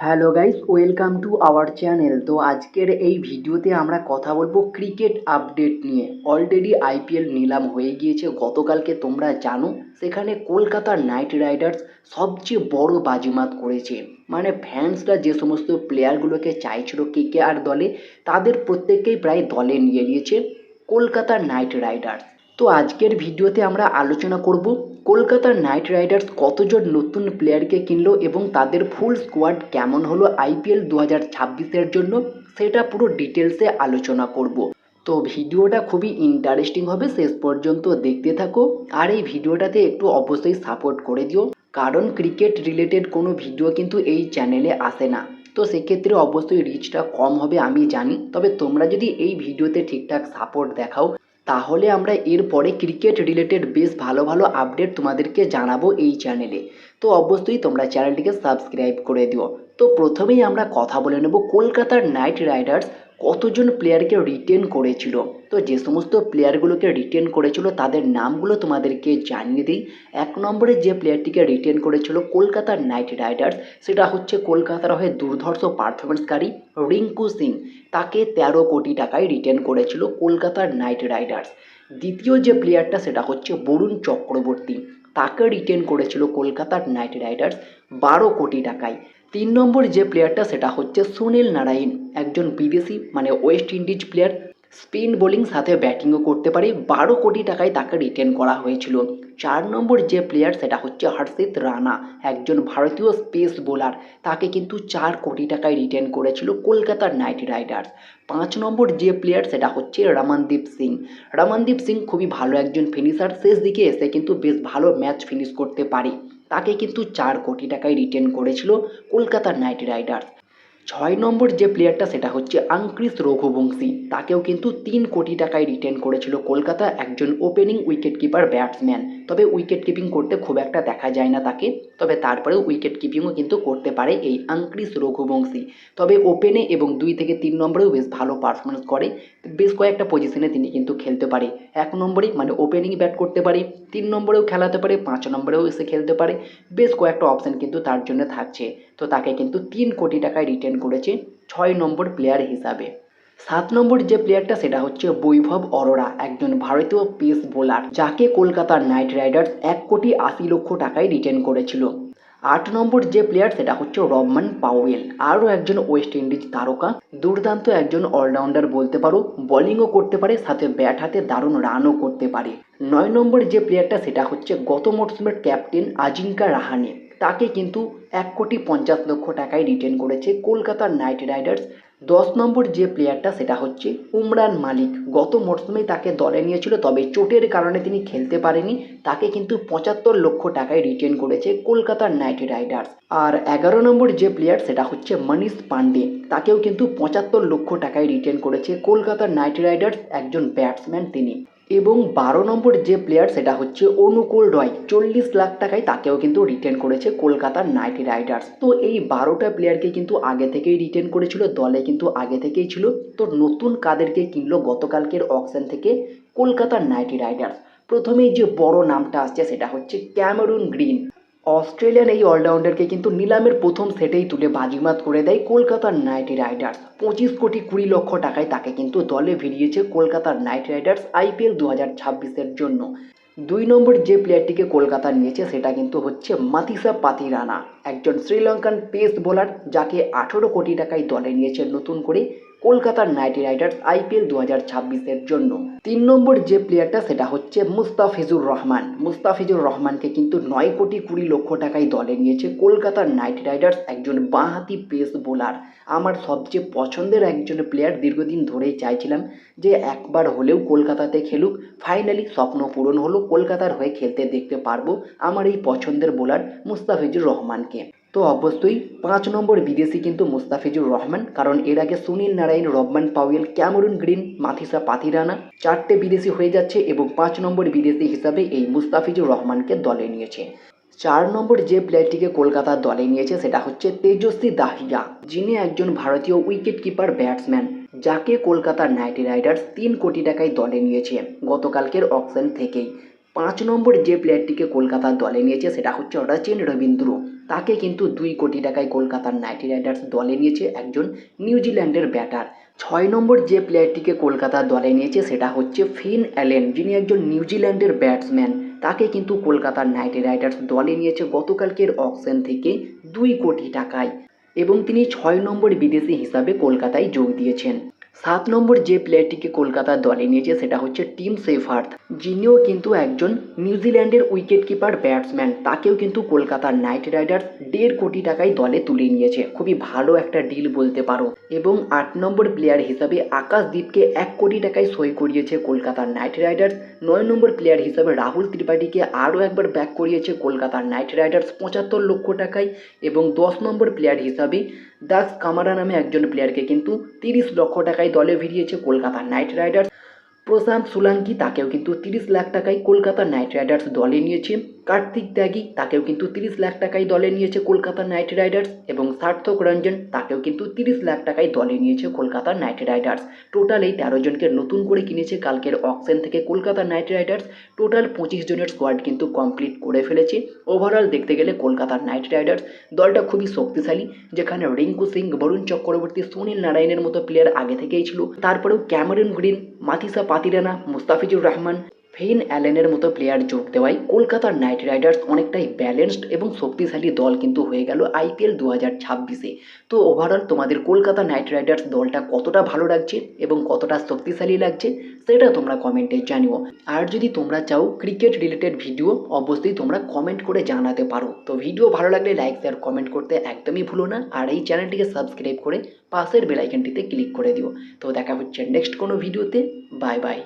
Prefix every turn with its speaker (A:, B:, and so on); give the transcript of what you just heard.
A: Hello guys, welcome to our channel. তো আজকের এই ভিডিওতে আমরা কথা বলবো ক্রিকেট আপডেট নিয়ে। অলরেডি আইপিএল নিলাম হয়ে গিয়েছে গতকালকে, তোমরা জানো। সেখানে কলকাতা নাইট রাইডার্স সবচেয়ে বড় বাজিমাত করেছে। মানে ফ্যান্সরা যে সমস্ত প্লেয়ারগুলোকে চাইছিল কেকেআর দলে, তাদের প্রত্যেককেই প্রায় দলে নিয়ে নিয়েছে কলকাতা নাইট রাইডার্স। তো আজকের ভিডিওতে আমরা আলোচনা করব কলকাতা নাইট রাইডার্স কতজন নতুন প্লেয়ারকে কিনলো এবং তাদের ফুল স্কোয়াড কেমন হলো আইপিএল 2026-এর জন্য, সেটা পুরো ডিটেলসে আলোচনা করব। তো ভিডিওটা খুবই ইন্টারেস্টিং হবে, শেষ পর্যন্ত দেখতে থাকো। আর এই ভিডিওটাতে একটু অবশ্যই সাপোর্ট করে দিও, কারণ ক্রিকেট রিলেটেড কোনো ভিডিও কিন্তু এই চ্যানেলে আসে না। তো সেক্ষেত্রে অবশ্যই রিচটা কম হবে আমি জানি, তবে তোমরা যদি এই ভিডিওতে ঠিকঠাক সাপোর্ট দেখাও, তাহলে আমরা এরপরে ক্রিকেট রিলেটেড বেশ ভালো ভালো আপডেট তোমাদেরকে জানাবো এই চ্যানেলে। তো অবশ্যই তোমরা চ্যানেলটিকে সাবস্ক্রাইব করে দিও। তো প্রথমেই আমরা কথা বলে নেব কলকাতার নাইট রাইডার্স কতজন প্লেয়ারকে রিটেন করেছিল। তো যে সমস্ত প্লেয়ারগুলোকে রিটেন করেছিল তাদের নামগুলো তোমাদেরকে জানিয়ে দিই। 1 নম্বরে যে প্লেয়ারটিকে রিটেন করেছিল কলকাতার নাইট রাইডার্স, সেটা হচ্ছে কলকাতার হয়ে দুর্ধর্ষ পারফরমেন্সকারী রিঙ্কু সিং। তাকে 13 কোটি টাকায় রিটেন করেছিল কলকাতার নাইট রাইডার্স। দ্বিতীয় যে প্লেয়ারটা সেটা হচ্ছে বরুণ চক্রবর্তী, তাকে রিটেন করেছিল কলকাতার নাইট রাইডার্স 12 কোটি টাকায়। 3 নম্বর যে প্লেয়ারটা সেটা হচ্ছে সুনীল নারায়ণ, একজন বিদেশি মানে West Indies player, spin bowling সাথে ব্যাটিংও করতে পারে। 12 কোটি টাকায় তাকে রিটেন করা হয়েছিল। 4 নম্বর যে প্লেয়ার সেটা হচ্ছে হর্ষিত রানা, একজন ভারতীয় স্পেস বোলার, তাকে কিন্তু 4 কোটি টাকায় রিটেন করেছিল কলকাতার নাইট রাইডার্স। 5 নম্বর যে প্লেয়ার সেটা হচ্ছে রমনদীপ সিং। রমনদীপ সিং খুবই ভালো একজন ফিনিশার, শেষ দিকে এসে কিন্তু বেশ ভালো ম্যাচ ফিনিশ করতে পারে। তাকে কিন্তু 4 কোটি টাকায় রিটেন করেছিল কলকাতার নাইট রাইডার্স। 6 নম্বর যে প্লেয়ারটা সেটা হচ্ছে আঙ্ক্রিস রঘুবংশী, তাকেও কিন্তু 3 কোটি টাকায় রিটেন করেছিল কলকাতা, একজন ওপেনিং উইকেট কিপার ব্যাটসম্যান। তবে উইকেট কিপিং করতে খুব একটা দেখা যায় না তাকে, তবে তারপরেও উইকেট কিপিংও কিন্তু করতে পারে এই আঙ্ক্রিস রঘুবংশী। তবে ওপেনে এবং 2 থেকে 3 নম্বরেও বেশ ভালো পারফরমেন্স করে, বেশ কয়েকটা পজিশনে তিনি কিন্তু খেলতে পারে। 1 নম্বরে মানে ওপেনিং ব্যাট করতে পারে, 3 নম্বরেও খেলাতে পারে, 5 নম্বরেও এসে খেলতে পারে, বেশ কয়েকটা অপশান কিন্তু তার জন্য থাকছে। তো তাকে কিন্তু 3 কোটি টাকায় রিটেন করেছে 6 নম্বর প্লেয়ার হিসাবে। 7 নম্বর যে প্লেয়ারটা সেটা হচ্ছে বৈভব অরোরা, একজন ভারতীয় পেস বোলার, যাকে কলকাতার নাইট রাইডার্স 1 কোটি 80 লক্ষ টাকায় রিটেন করেছিল। 8 নম্বর যে প্লেয়ার সেটা হচ্ছে রবমান পাওয়েল, আরও একজন ওয়েস্ট ইন্ডিজ তারকা, দুর্দান্ত একজন অলরাউন্ডার বলতে পারো, বোলিংও করতে পারে, সাথে ব্যাট হাতে দারুণ রানও করতে পারে। 9 নম্বর যে প্লেয়ারটা সেটা হচ্ছে গত মরশুমের ক্যাপ্টেন আজিঙ্কা রাহানে, তাকে কিন্তু 1 কোটি 50 লক্ষ টাকায় রিটেন করেছে কলকাতার নাইট রাইডার্স। 10 নম্বর যে প্লেয়ারটা সেটা হচ্ছে উমরান মালিক, গত মরশুমেই তাকে দলে নিয়েছিল, তবে চোটের কারণে তিনি খেলতে পারেনি। তাকে কিন্তু 75 লক্ষ টাকায় রিটেন করেছে কলকাতার নাইট রাইডার্স। আর 11 নম্বর যে প্লেয়ার সেটা হচ্ছে মনীষ পান্ডে, তাকেও কিন্তু 75 লক্ষ টাকায় রিটেন করেছে কলকাতার নাইট রাইডার্স, একজন ব্যাটসম্যান তিনি। এবং 12 নম্বর যে প্লেয়ার সেটা হচ্ছে অনুকূল রয়, 40 লাখ টাকায় তাকেও কিন্তু রিটেন করেছে কলকাতার নাইট রাইডার্স। তো এই 12টা প্লেয়ারকে কিন্তু আগে থেকেই রিটেন করেছিল, দলে কিন্তু আগে থেকেই ছিল। তো নতুন কাদেরকে কিনলো গতকালকের অকশন থেকে কলকাতার নাইট রাইডার্স? প্রথমেই যে বড় নামটা আসছে সেটা হচ্ছে ক্যামেরুন গ্রিন, অস্ট্রেলিয়ান এই অলরাউন্ডারকে কিন্তু নিলামের প্রথম সেটেই তুলে বাজিমাত করে দেয় কলকাতার নাইট রাইডার্স। 25 কোটি 20 লক্ষ টাকায় তাকে কিন্তু দলে ভিড়িয়েছে কলকাতার নাইট রাইডার্স আইপিএল 2026-এর জন্য। 2 নম্বর যে প্লেয়ারটিকে কলকাতা নিয়েছে সেটা কিন্তু হচ্ছে মাথিসা পাতিরানা, একজন শ্রীলঙ্কান পেস বোলার, যাকে 18 কোটি টাকায় দলে নিয়েছে নতুন করে কলকাতার নাইট রাইডার্স আইপিএল 2026-এর জন্য। 3 নম্বর যে প্লেয়ারটা সেটা হচ্ছে মুস্তাফিজুর রহমান। মুস্তাফিজুর রহমানকে কিন্তু 9 কোটি 20 লক্ষ টাকায় দলে নিয়েছে কলকাতার নাইট রাইডার্স, একজন বাঁহাতি পেস বোলার। আমার সবচেয়ে পছন্দের একজন প্লেয়ার, দীর্ঘদিন ধরেই চাইছিলাম যে একবার হলেও কলকাতাতে খেলুক, ফাইনালি স্বপ্ন পূরণ হলো, কলকাতার হয়ে খেলতে দেখতে পারবো আমার এই পছন্দের বোলার মুস্তাফিজুর রহমানকে। তো অবশ্যই 5 নম্বর বিদেশি কিন্তু মুস্তাফিজুর রহমান, কারণ এর আগে Sunil Narine, Rovman Powell, Cameron Green, Matheesha Pathirana 4টে বিদেশি হয়ে যাচ্ছে এবং 5 নম্বর বিদেশি হিসাবে এই মুস্তাফিজুর রহমানকে দলে নিয়েছে। 4 নম্বর যে প্লেয়ারটিকে কলকাতার দলে নিয়েছে সেটা হচ্ছে তেজস্বী দাহিয়া, যিনি একজন ভারতীয় উইকেট কিপার ব্যাটসম্যান, যাকে কলকাতার নাইট রাইডার্স 3 কোটি টাকায় দলে নিয়েছে গতকালকের অকশন থেকেই। 5 নম্বর যে প্লেয়ারটিকে কলকাতার দলে নিয়েছে সেটা হচ্ছে রচিন রবীন্দ্র, তাকে কিন্তু 2 কোটি টাকায় কলকাতার নাইট রাইডার্স দলে নিয়েছে একজন নিউজিল্যান্ডের ব্যাটার। 6 নম্বর যে প্লেয়ারটিকে কলকাতার দলে নিয়েছে সেটা হচ্ছে ফিন অ্যালেন, যিনি একজন নিউজিল্যান্ডের ব্যাটসম্যান। তাকে কিন্তু কলকাতার নাইট রাইডার্স দলে নিয়েছে গতকালকের অকশন থেকে 2 কোটি টাকায় এবং তিনি 6 নম্বর বিদেশি হিসাবে কলকাতায় যোগ দিয়েছেন। 7 নম্বর যে প্লেয়ারটিকে কলকাতার দলে নিয়েছে সেটা হচ্ছে টিম শেফার্ড, যিনিও কিন্তু একজন নিউজিল্যান্ডের উইকেট কিপার ব্যাটসম্যান। তাকেও কিন্তু কলকাতার নাইট রাইডার্স 1.5 কোটি টাকায় দলে তুলে নিয়েছে, খুবই ভালো একটা ডিল বলতে পারো। এবং 8 নম্বর প্লেয়ার হিসাবে আকাশদীপকে 1 কোটি টাকায় সই করিয়েছে কলকাতার নাইট রাইডার্স। 9 নম্বর প্লেয়ার হিসাবে রাহুল ত্রিপাঠীকে আরও একবার ব্যাক করিয়েছে কলকাতার নাইট রাইডার্স 75 লক্ষ টাকায়। এবং 10 নম্বর প্লেয়ার হিসাবে দাস কামারা নামে একজন প্লেয়ারকে কিন্তু 30 লক্ষ টাকায় দলে ভিড়িয়েছে কলকাতা নাইট রাইডার্স। প্রশান্ত সোলাঙ্কি তাকেও কিন্তু 30 লাখ টাকায় কলকাতা নাইট রাইডার্স দলে নিয়েছে। কার্তিক ত্যাগী তাকেও কিন্তু 30 লাখ টাকায় দলে নিয়েছে কলকাতা নাইট রাইডার্স। এবং সার্থক রঞ্জন তাকেও কিন্তু 30 লাখ টাকায় দলে নিয়েছে কলকাতা নাইট রাইডার্স। টোটাল এই 13 জনকে নতুন করে কিনেছে কালকের অকশন থেকে কলকাতা নাইট রাইডার্স। টোটাল 25 জনের স্কোয়াড কিন্তু কমপ্লিট করে ফেলেছে। ওভারঅল দেখতে গেলে কলকাতার নাইট রাইডার্স দলটা খুবই শক্তিশালী, যেখানে রিঙ্কু সিং, বরুণ চক্রবর্তী, সুনীল নারায়ণের মতো প্লেয়ার আগে থেকেই ছিল। তারপরেও ক্যামেরন গ্রিন, মাথিসা পাতিরানা, মুস্তাফিজুর রহমান, ফিন অ্যালেনের মতো প্লেয়ার যোগ দেওয়ায় কলকাতার নাইট রাইডার্স অনেকটাই ব্যালেন্সড এবং শক্তিশালী দল কিন্তু হয়ে গেল আইপিএল 2026-এ। তো ওভারঅল তোমাদের কলকাতা নাইট রাইডার্স দলটা কতটা ভালো লাগছে এবং কতটা শক্তিশালী লাগছে সেটা তোমরা কমেন্টে জানিও। আর যদি তোমরা চাও ক্রিকেট রিলেটেড ভিডিও, অবশ্যই তোমরা কমেন্ট করে জানাতে পারো। তো ভিডিও ভালো লাগলে লাইক শেয়ার কমেন্ট করতে একদমই ভুলো না। আর এই চ্যানেলটিকে সাবস্ক্রাইব করে পাশের বেল আইকনটিতে ক্লিক করে দিও। তো দেখা হচ্ছে নেক্সট কোনো ভিডিওতে। Bye bye.